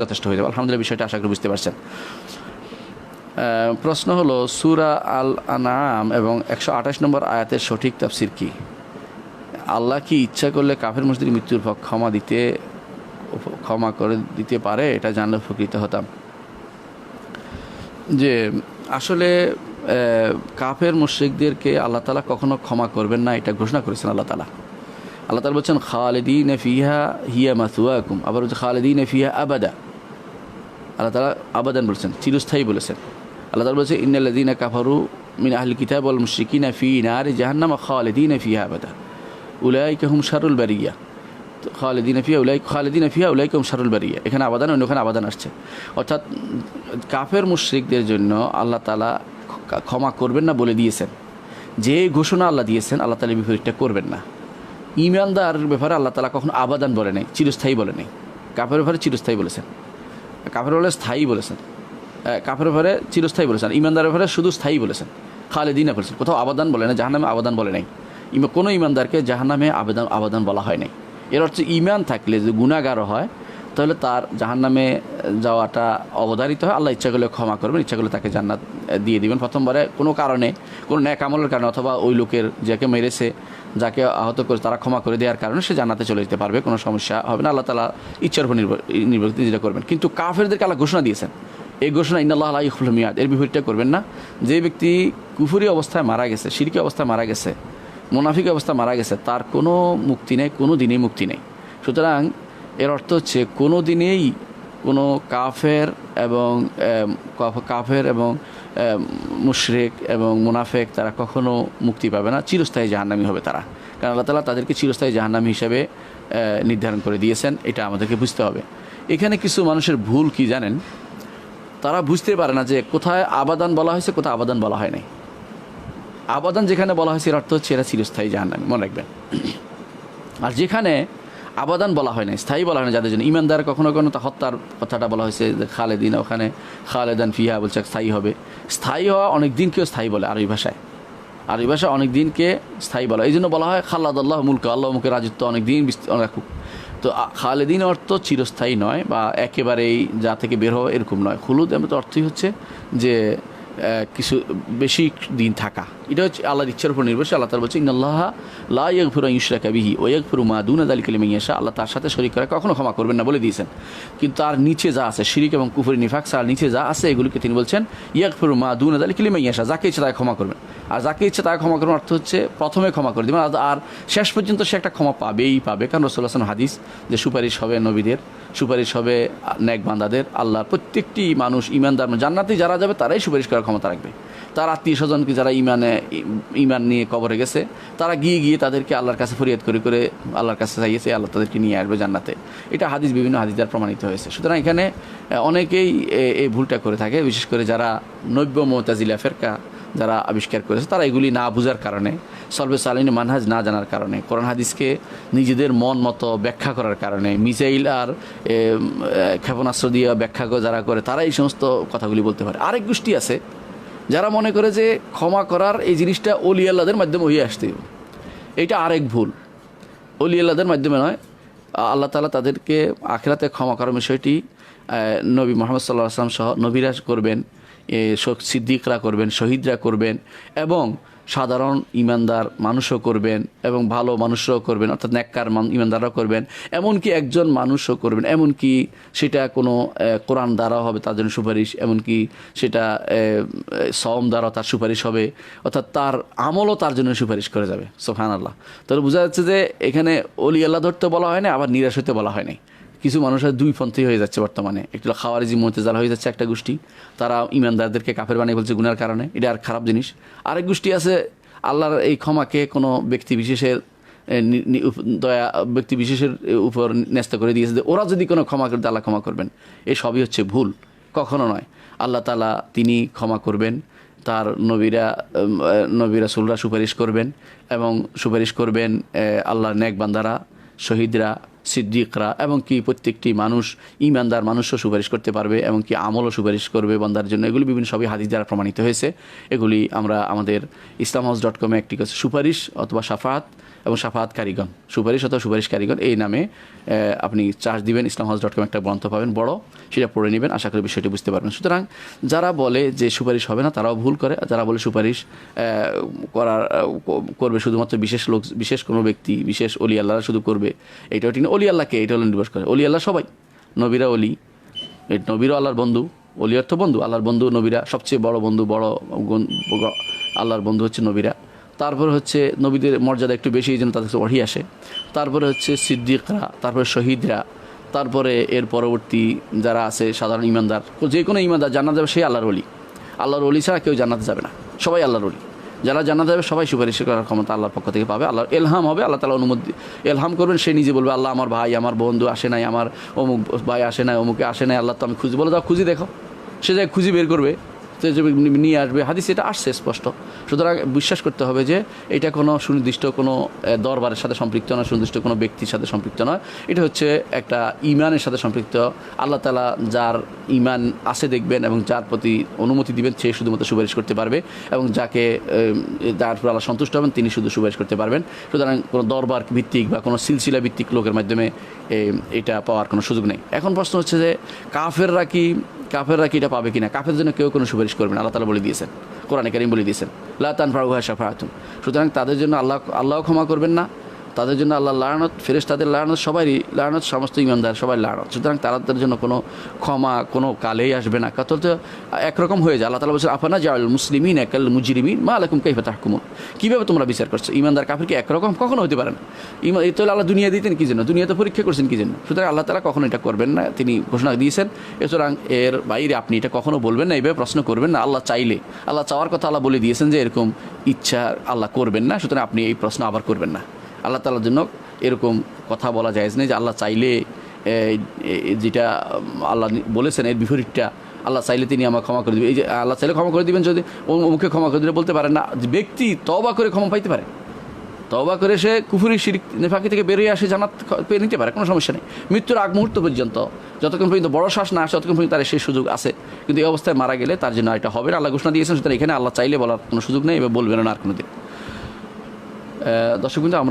যথেষ্ট হয়ে যাবে। আলহামদুলিল্লাহ, বিষয়টা আশা করি বুঝতে পারছেন। প্রশ্ন হলো, সূরা আল আনআম এবং 128 নম্বর আয়াতের সঠিক তাফসীর কি? আল্লাহ কি ইচ্ছা করলে কাফের মুশরিকদের মৃত্যুর পর ক্ষমা করে দিতে পারে? এটা জানলে উপকৃত হতাম। যে আসলে কাফের মুশরিকদেরকে আল্লাহ তাআলা কখনো ক্ষমা করবেন না, এটা ঘোষণা করেছেন আল্লাহ তাআলা। আল্লাহ তাআলা বলছেন খালিদিনা ফিহা হিয়া মাসওয়াকুম, আবার হচ্ছে খালিদিনা ফিহা আবাদা। আল্লাহ তাআলা আবাদান বলেছেন, চিরস্থায়ী বলেছেন। আল্লাহ তাআলা বলেছেন ইন্নাল্লাযীনা কাফারু মিন আহলিল কিতাব ওয়াল মুশরিকিনা ফি নারি জাহান্নাম খালিদিনা ফিহা আবাদা উলাইকা হুম শাররুল বারিয়া। খালিদিনা ফিহা উলাইকা হুম শাররুল বারিয়া, এখানে আবাদান, অন্যখানে আবাদান আসছে। অর্থাৎ কাফের মুশরিকদের জন্য আল্লাহ তাআলা ক্ষমা করবেন না বলে দিয়েছেন। যে ঘোষণা আল্লাহ দিয়েছেন, আল্লাহ তাআলা বিপরীতটা করবেন না। ঈমানদার ব্যাপারে আল্লাহ তাআলা কখনো আবাদান বলে নাই, চিরস্থায়ী বলে নাই। কাফের ব্যাপারে চিরস্থায়ী বলেছেন, কাফের ব্যাপারে স্থায়ী বলেছেন, কাফের ব্যাপারে চিরস্থায়ী বলেছেন, ঈমানদারের ব্যাপারে শুধু স্থায়ী বলেছেন, খালিদিনা বলেছেন। কোথাও আবাদান বলে না, জাহান্নামে আবাদান বলে নাই। কোনো ঈমানদারকে জাহান্নামে আবাদান বলা হয় নাই। এর অর্থ ঈমান থাকলে যদি গুনাহগার হয়, তাহলে তার জাহান্নামে যাওয়াটা অবধারিত হয়। আল্লাহ ইচ্ছা করলে ক্ষমা করবেন, ইচ্ছা করলে তাকে জান্নাত দিয়ে দিবেন। প্রথমবারে কোনো কারণে, কোনো নেক আমলের কারণে, অথবা ওই লোকের যাকে মেরেছে, যাকে আহত করে, তারা ক্ষমা করে দেওয়ার কারণে সে জান্নাতে চলে যেতে পারবে, কোনো সমস্যা হবে না। আল্লাহ তাআলা ইচ্ছার উপর নির্ভর যেটা করবেন। কিন্তু কাফেরদেরকে আল্লাহ ঘোষণা দিয়েছেন, এই ঘোষণা ইন্নাল্লাহা লা ইউখলিফুল মিয়াদ, এর বিপরীতটা করবেন না। যে ব্যক্তি কুফরি অবস্থায় মারা গেছে, শিরকি অবস্থায় মারা গেছে, মুনাফিক অবস্থায় মারা গেছে, তার কোনো মুক্তি নেই, কোনো দিনেই মুক্তি নেই। সুতরাং এর অর্থ হচ্ছে কোনো দিনেই কোনো কাফের এবং মুশরিক এবং মুনাফেক তারা কখনো মুক্তি পাবে না, চিরস্থায়ী জাহান্নামী হবে তারা। কারণ আল্লাহ তাআলা তাদেরকে চিরস্থায়ী জাহান্নামী হিসেবে নির্ধারণ করে দিয়েছেন, এটা আমাদেরকে বুঝতে হবে। এখানে কিছু মানুষের ভুল কি জানেন? তারা বুঝতে পারে না যে কোথায় আবাদান বলা হয়েছে, কোথায় আবাদান বলা হয় নাই। আবাদান যেখানে বলা হয়েছে, এর অর্থ হচ্ছে এরা চিরস্থায়ী জাহান্নামী, মনে রাখবেন। আর যেখানে আবাদান বলা হয় না, স্থায়ী বলা হয় না, যাদের জন্য ঈমানদার কখনো কখনো তা হত্যার কথাটা বলা হয়েছে খালেদিন, ওখানে খালেদান ফিহা বলছে স্থায়ী হবে। স্থায়ী হওয়া অনেক দিনকেও স্থায়ী বলে আরবি ভাষায় অনেক দিনকে স্থায়ী বলা, এই জন্য বলা হয় খালাদাল্লাহ মুলকা, আল্লাহ মুখের রাজত্ব অনেক দিন রাখুক। তো খালেদিন অর্থ চিরস্থায়ী নয়, বা একেবারেই যা থেকে বের হওয়া এরকম নয়। খুলুদ এমন অর্থই হচ্ছে যে কিছু বেশি দিন থাকা। এটা হচ্ছে আল্লাহর ইচ্ছার উপর নির্ভরশীল। আল্লাহ তাআলা বলছে ইন্নাল্লাহা লা ইয়াগফিরু আন ইউশরাকা বিহি ওয়া ইয়াগফিরু মা দুনা যালিকা লিমান ইয়াশা। আল্লাহ তার সাথে শরীক করে কখনো ক্ষমা করবেন না বলে দিয়েছেন। কিন্তু তার নিচে যা আছে, শিরিক এবং কুফরি, নিফাক, আর নিচে যা আছে, এগুলিকে তিনি বলছেন ইয়াগফিরু মা দুনা যালিকা লিমান ইয়াশা, যাকে ইচ্ছা তাকে ক্ষমা করবেন। আর যাকে ইচ্ছা তাকে ক্ষমা করবেন অর্থ হচ্ছে প্রথমে ক্ষমা করে দেবেন, আর শেষ পর্যন্ত সে একটা ক্ষমা পাবে। কারণ রাসূলুল্লাহ সাল্লাল্লাহু আলাইহি ওয়াসাল্লাম হাদিস, যে সুপারিশ হবে নবীদের, সুপারিশ হবে নেক বান্দাদের। আল্লাহর প্রত্যেকটি মানুষ ঈমানদার জান্নাতে যারা যাবে তারাই সুপারিশ করার ক্ষমতা রাখবে। তার আত্মীয় স্বজনকে যারা ঈমান নিয়ে কবরে গেছে, তারা গিয়ে তাদেরকে আল্লাহর কাছে ফরিয়াদ করে আল্লাহর কাছে চাইছে, আল্লাহ তাদেরকে নিয়ে আসবে জান্নাতে। এটা হাদিস, বিভিন্ন হাদিস দ্বারা প্রমাণিত হয়েছে। সুতরাং এখানে অনেকেই এই ভুলটা করে থাকে, বিশেষ করে যারা নব্য মুতাজিলা ফেরকা যারা আবিষ্কার করেছে, তারা এগুলি না বুঝার কারণে, সলবে সালিন মানহাজ না জানার কারণে, কোরআন হাদিসকে নিজেদের মন মতো ব্যাখ্যা করার কারণে, মিসাইল আর ক্ষেপণাস্ত্র দিয়ে ব্যাখ্যা যারা করে, তারা এই সমস্ত কথাগুলি বলতে পারে। আরেক গোষ্ঠী আছে যারা মনে করে যে ক্ষমা করার এই জিনিসটা ওলি আল্লাহদের মাধ্যমে হয়ে আসতে হবে। এইটা আরেক ভুল। ওলি আল্লাহদের মাধ্যমে নয়, আল্লাহ তাআলা তাদেরকে আখিরাতে ক্ষমা করার বিষয়টি নবী মুহাম্মদ সাল্লাল্লাহু আলাইহি ওয়াসাল্লাম সহ নবীরা করবেন, সিদ্দিকরা করবেন, শহীদরা করবেন, এবং সাধারণ ইমানদার মানুষও করবেন, এবং ভালো মানুষরাও করবেন, অর্থাৎ নেককার ইমানদাররাও করবেন, এমনকি একজন মানুষও করবেন। এমনকি সেটা কোনো কোরআন দ্বারাও হবে তার জন্য সুপারিশ, এমনকি সেটা সওম দ্বারাও তার সুপারিশ হবে, অর্থাৎ তার আমলও তার জন্য সুপারিশ করে যাবে। সুবহানাল্লাহ। তাহলে বোঝা যাচ্ছে যে এখানে ওলি আল্লাহ ধরতে বলা হয় না, আবার নিরাশ হতে বলা হয় নাই। কিছু মানুষের দুই পন্থী হয়ে যাচ্ছে বর্তমানে। একটু খাওয়ারিজি মুতাজিলা হয়ে যাচ্ছে একটা গোষ্ঠী, তারা ইমানদারদেরকে কাফের বানিয়ে বলছে গুনার কারণে, এটা আর খারাপ জিনিস। আরেক গোষ্ঠী আছে আল্লাহর এই ক্ষমাকে কোনো ব্যক্তি বিশেষের ব্যক্তি বিশেষের উপর ন্যস্ত করে দিয়েছে, যে ওরা যদি কোনো ক্ষমা করতে আল্লাহ ক্ষমা করবেন। এই সবই হচ্ছে ভুল, কখনো নয়। আল্লাহ তাআলা তিনি ক্ষমা করবেন, তার নবী রাসূলরা সুপারিশ করবেন, এবং সুপারিশ করবেন আল্লাহর নেক বান্দারা, শহীদরা, সিদ্দিকরা, এবং কি প্রত্যেকটি মানুষ, ইমানদার মানুষও সুপারিশ করতে পারবে, এবং কি আমলও সুপারিশ করবে বান্দার জন্য। এগুলি বিভিন্ন সবই হাদিস দ্বারা প্রমাণিত হয়েছে। এগুলি আমরা আমাদের islamhouse.com একটি সুপারিশ অথবা শাফাত এবং শাফাত কারিগণ, সুপারিশ অথবা সুপারিশ কারিগণ এই নামে আপনি চার্জ দিবেন, islamhouse.com একটা গ্রন্থ পাবেন বড়, সেটা পড়ে নেবেন, আশা করি বিষয়টি বুঝতে পারবেন। সুতরাং যারা বলে যে সুপারিশ হবে না তারাও ভুল করে। যারা বলে সুপারিশ করবে শুধুমাত্র বিশেষ লোক, বিশেষ কোনো ব্যক্তি, বিশেষ অলি আল্লাহরা শুধু করবে, এইটাও ঠিক না। অলি আল্লাহকে এটা হলো নির্ভর করে, অলি আল্লাহ সবাই, নবীরা অলি, নবীরও আল্লাহর বন্ধু, অলি অর্থ বন্ধু, আল্লাহর বন্ধু নবীরা, সবচেয়ে বড় বন্ধু, বড় আল্লাহর বন্ধু হচ্ছে নবীরা। তারপরে হচ্ছে নবীদের মর্যাদা একটু বেশি, এই জন্য তাদের কাছে ওহী আসে। তারপরে হচ্ছে সিদ্দিকরা, তারপরে শহীদরা, তারপরে এর পরবর্তী যারা আছে সাধারণ ইমানদার, যে কোনো ইমানদার জান্নাত যাবে সেই আল্লাহর ওলি। আল্লাহর ওলি ছাড়া কেউ জান্নাতে যাবে না, সবাই আল্লাহর ওলি। যারা জান্নাতে যাবে সবাই সুপারিশ করার ক্ষমতা আল্লাহর পক্ষ থেকে পাবে। আল্লাহর এলহাম হবে, আল্লাহ তাআলা অনুমতি এলহাম করবেন, সে নিজে বলবে আল্লাহ আমার ভাই, আমার বন্ধু আসে নাই, আমার অমুক ভাই আসে নাই, অমুকে আসে নাই, আল্লাহ তো আমি খুঁজি, বলে দাও খুঁজি দেখো, সে যায় খুঁজি বের করবে, নিয়ে আসবে, হাদিস এটা আসছে স্পষ্ট। সুতরাং বিশ্বাস করতে হবে যে এটা কোনো সুনির্দিষ্ট কোনো দরবারের সাথে সম্পৃক্ত নয়, সুনির্দিষ্ট কোনো ব্যক্তির সাথে সম্পৃক্ত নয়, এটা হচ্ছে একটা ইমানের সাথে সম্পৃক্ত। আল্লাহ তাআলা যার ইমান আছে দেখবেন এবং যার প্রতি অনুমতি দিবেন সে শুধুমাত্র সুপারিশ করতে পারবে, এবং যাকে যার উপর আল্লাহ সন্তুষ্ট হবেন তিনি শুধু সুপারিশ করতে পারবেন। সুতরাং কোনো দরবার ভিত্তিক বা কোনো সিলসিলা ভিত্তিক লোকের মাধ্যমে এটা পাওয়ার কোনো সুযোগ নেই। এখন প্রশ্ন হচ্ছে যে কাফেররা কি এটা পাবে কিনা? কাফের জন্য কেউ কোনো সুপারিশ করবে না, আল্লাহ তাআলা বলে দিয়েছেন, কোরআনে কারীম বলে দিয়েছেন লা তানফাউহা শাফাআতুন। সুতরাং তাদের জন্য আল্লাহ ক্ষমা করবেন না, তাদের জন্য আল্লাহ লানত, ফেরেশতাদের লানত, সবারই লানত, সমস্ত ইমানদার সবাই লানত। সুতরাং তাদের জন্য কোনো ক্ষমা কোনো কালেই আসবে না। কত তো একরকম হয়ে যায়। আল্লাহ তাআলা বলছেন আফানা জাআল মুসলিমিনা কাল মুজরিমিন মা লাকুম কাইফা তাহকুমুন। কীভাবে তোমরা বিচার করছো? ইমানদার কাফির কি একরকম? কখনো হতে পারে না। এই তো আল্লাহ দুনিয়া দিতেন কী জন্য? দুনিয়াতে পরীক্ষা করছেন কী জন্য? সুতরাং আল্লাহ তাআলা কখনো এটা করবেন না, তিনি ঘোষণা দিয়েছেন। সুতরাং এর বাইরে আপনি এটা কখনো বলবেন না, এইভাবে প্রশ্ন করবেন না। আল্লাহ চাইলে, আল্লাহ চাওয়ার কথা আল্লাহ বলে দিয়েছেন যে এরকম ইচ্ছা আল্লাহ করবেন না, সুতরাং আপনি এই প্রশ্ন আবার করবেন না। আল্লাহ তাআলার জন্য এরকম কথা বলা জায়েজ নেই যে আল্লাহ চাইলে, যেটা আল্লাহ বলেছেন এর বিপরীতটা আল্লাহ চাইলে তিনি আমাকে ক্ষমা করে দেবেন। এই যে আল্লাহ চাইলে ক্ষমা করে দিবেন, যদি মুখে ক্ষমা করে দিলে বলতে পারেন না। ব্যক্তি তওবা করে ক্ষমা পাইতে পারে, তওবা করে সে কুফরি শিরক নেফাকি থেকে বেরিয়ে আসে জান্নাত পেয়ে নিতে পারে, কোনো সমস্যা নেই। মৃত্যুর আগ মুহূর্ত পর্যন্ত, যতক্ষণ পর্যন্ত বড় শ্বাস না আসে ততক্ষণ পর্যন্ত তার সেই সুযোগ আছে। কিন্তু এই অবস্থায় মারা গেলে তার জন্য এটা হবে না, আল্লাহ ঘোষণা দিয়েছেন। সুতরাং এখানে আল্লাহ চাইলে বলার কোনো সুযোগ নেই, এবার বলবেন না আর কোনো দিন। দর্শক বিন্দু,